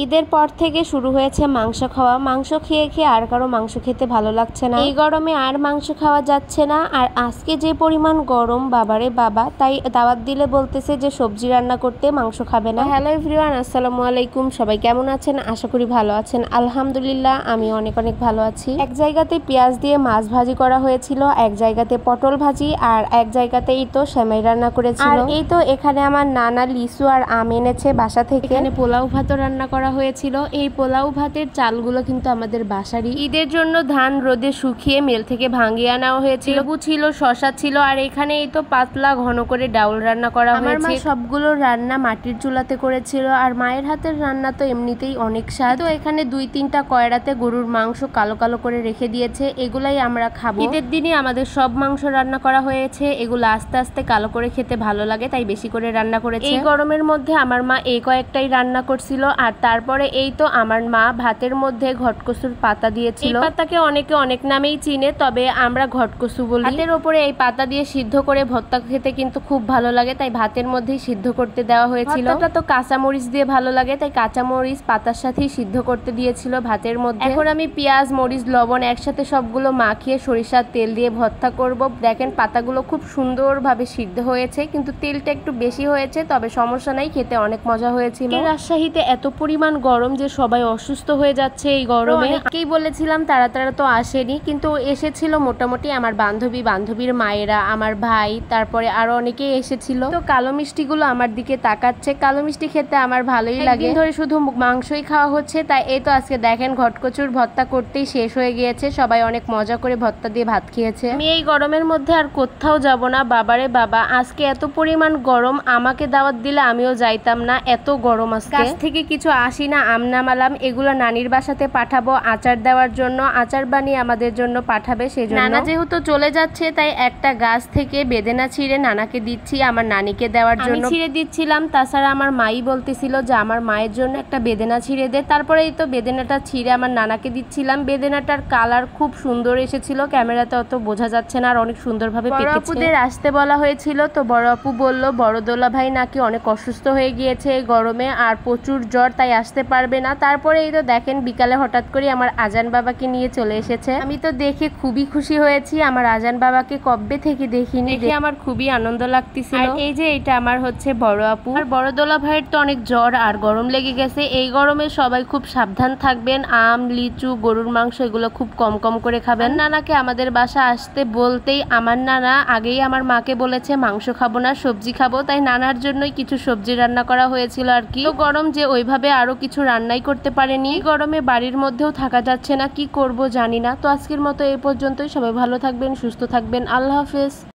ঈদের পর থেকে শুরু হয়েছে মাংস খাওয়া। মাংস খেয়ে খেয়ে আর কারো মাংস খেতে ভালো লাগছে না। এই গরমে আর মাংস খাওয়া যাচ্ছে না। আর আজকে যে পরিমাণ গরম, বাবারে বাবা, তাই দাওয়াত দিলে বলতেছে যে সবজি রান্না করতে, মাংস খাবে না। হ্যালো এভরিওয়ান, আসসালামু আলাইকুম। সবাই কেমন আছেন? আশা করি ভালো আছেন। আলহামদুলিল্লাহ, আমি অনেক অনেক ভালো আছি। এক জায়গাতে পেঁয়াজ দিয়ে মাছ ভাজি করা হয়েছিল, এক জায়গাতে পটল ভাজি, আর এক জায়গাতে এই তো সেমাই রান্না করেছিল। আর এই তো এখানে আমার নানা লিচু আর আম এনেছে বাসা থেকে। এখানে পোলাও ভাতও রান্না করা হয়েছিল। এই পোলাও ভাতের চালগুলো কিন্তু আমাদের বাসারই। ঈদের জন্য ধান রোদে শুকিয়ে মিল থেকে ভাঙিয়ে আনা হয়েছিল। লেবু ছিল, শশা ছিল, আর এখানে এই তো পাতলা ঘন করে ডাউল রান্না করা হয়েছে। আমার মা সবগুলো রান্না মাটির চুলাতে করেছিল, আর মায়ের হাতের রান্না তো এমনিতেই অনেক স্বাদ। তো এখানে 2-3টা কয়রাতে গরুর মাংস কালো কালো করে রেখে দিয়েছে, এগুলাই আমরা খাবো। ঈদের দিনে আমাদের সব মাংস রান্না করা হয়েছে। এগুলো আস্তে আস্তে কালো করে খেতে ভালো লাগে, তাই বেশি করে রান্না করেছে। এই গরমের মধ্যে আমার মা এই কয়েকটাই রান্না করছিল। আর তারপরে এই তো আমার মা ভাতের মধ্যে ঘটকসুর পাতা দিয়েছিল। এই পাতাকে অনেকে অনেক নামেই চিনে, তবে আমরা ঘটকসু বলি। ভাতের ওপরে এই পাতা দিয়ে সিদ্ধ করে ভর্তা খেতে কিন্তু খুব ভালো লাগে, তাই ভাতের মধ্যেই সিদ্ধ করতে দেওয়া হয়েছিল। ভর্তাটা তো কাঁচামরিচ দিয়ে ভালো লাগে, তাই কাঁচামরিচ পাতার সাথেই সিদ্ধ করতে দিয়েছিল ভাতের মধ্যে। এখন আমি পেঁয়াজ, মরিচ, লবণ একসাথে সবগুলো মাখিয়ে সরিষার তেল দিয়ে ভর্তা করব। দেখেন পাতাগুলো খুব সুন্দরভাবে সিদ্ধ হয়েছে, কিন্তু তেলটা একটু বেশি হয়েছে, তবে সমস্যা নাই, খেতে অনেক মজা হয়েছিল। রাজশাহীতে এত পরিমাণ গরম যে সবাই অসুস্থ হয়ে যাচ্ছে এই গরমে। অনেকেই বলেছিলাম তারা তো আসেনি, কিন্তু এসেছিল মোটামুটি আমার বান্ধবীর মায়েরা, আমার ভাই, তারপরে আরো অনেকেই এসেছিল। তো কালো মিষ্টিগুলো আমার দিকে তাকাচ্ছে। কালো মিষ্টি খেতে আমার ভালোই লাগে। ধরে শুধু মাংসই খাওয়া হচ্ছে, তাই এই তো আজকে দেখেন ঘটকচুর ভর্তা করতেই শেষ হয়ে গিয়েছে। সবাই অনেক মজা করে ভর্তা দিয়ে ভাত খেয়েছে। আমি এই গরমের মধ্যে আর কোথাও যাব না। বাবারে বাবা, আজকে এত পরিমাণ গরম, আমাকে দাওয়াত দিলে আমিও যাইতাম না, এত গরম। আজকে কাছ থেকে কিছু আসি না আম নামালাম, এগুলো নানির বাসাতে পাঠাবো আচার দেওয়ার জন্য। আচার বানিয়ে আমাদের জন্য পাঠাবে, সেই জন্য। নানা যেহেতু চলে যাচ্ছে, তাই একটা গাছ থেকে বেদেনা ছিঁড়ে নানাকে দিচ্ছি আমার নানিকে দেওয়ার জন্য। আমি ছিঁড়ে দিচ্ছিলাম, তাছাড়া আমার মাই বলতেছিল যে আমার মায়ের জন্য একটা বেদেনা ছিঁড়ে দে। তারপরে এই তো বেদেনাটা ছিঁড়ে আমার নানাকে দিচ্ছিলাম। বেদেনাটার কালার খুব সুন্দর এসেছিল, ক্যামেরাতে অত বোঝা যাচ্ছে না, আর অনেক সুন্দরভাবে পেকেছে। বড় আপুদের আসতে বলা হয়েছিল, তো বড় আপু বলল বড় দোলা ভাই নাকি অনেক অসুস্থ হয়ে গিয়েছে এই গরমে, আর প্রচুর জ্বর, তাই আসতে পারবে না। তারপরে এই তো দেখেন বিকালে হঠাৎ করে আমার আজান বাবাকে নিয়ে চলে এসেছে। আমি তো দেখে খুবই খুশি হয়েছি। আমার আজান বাবাকে কবে থেকে দেখিনি, দেখে আমার খুবই আনন্দ লাগতেছিল। আর এই যে এটা আমার হচ্ছে বড় আপু। আর বড় দোলা ভাইয়ের তো অনেক জ্বর আর গরম লেগে গেছে। এই গরমে সবাই খুব সাবধান থাকবেন। আম, লিচু, গরুর মাংস এগুলো খুব কম কম করে খাবেন। নানাকে আমাদের বাসা আসতে বলতেই আমার নানা আগেই আমার মাকে বলেছে মাংস খাবো না, সবজি খাবো, তাই নানার জন্যই কিছু সবজি রান্না করা হয়েছিল আর কি। তো গরম যে ওইভাবে আরো কিছু রান্নাই করতে পারেনি। গরমে বাড়ির মধ্যেও থাকা যাচ্ছে না, কি করব জানি না। তো আজকের মতো এই পর্যন্তই। সবাই ভালো থাকবেন, সুস্থ থাকবেন। আল্লাহ হাফেজ।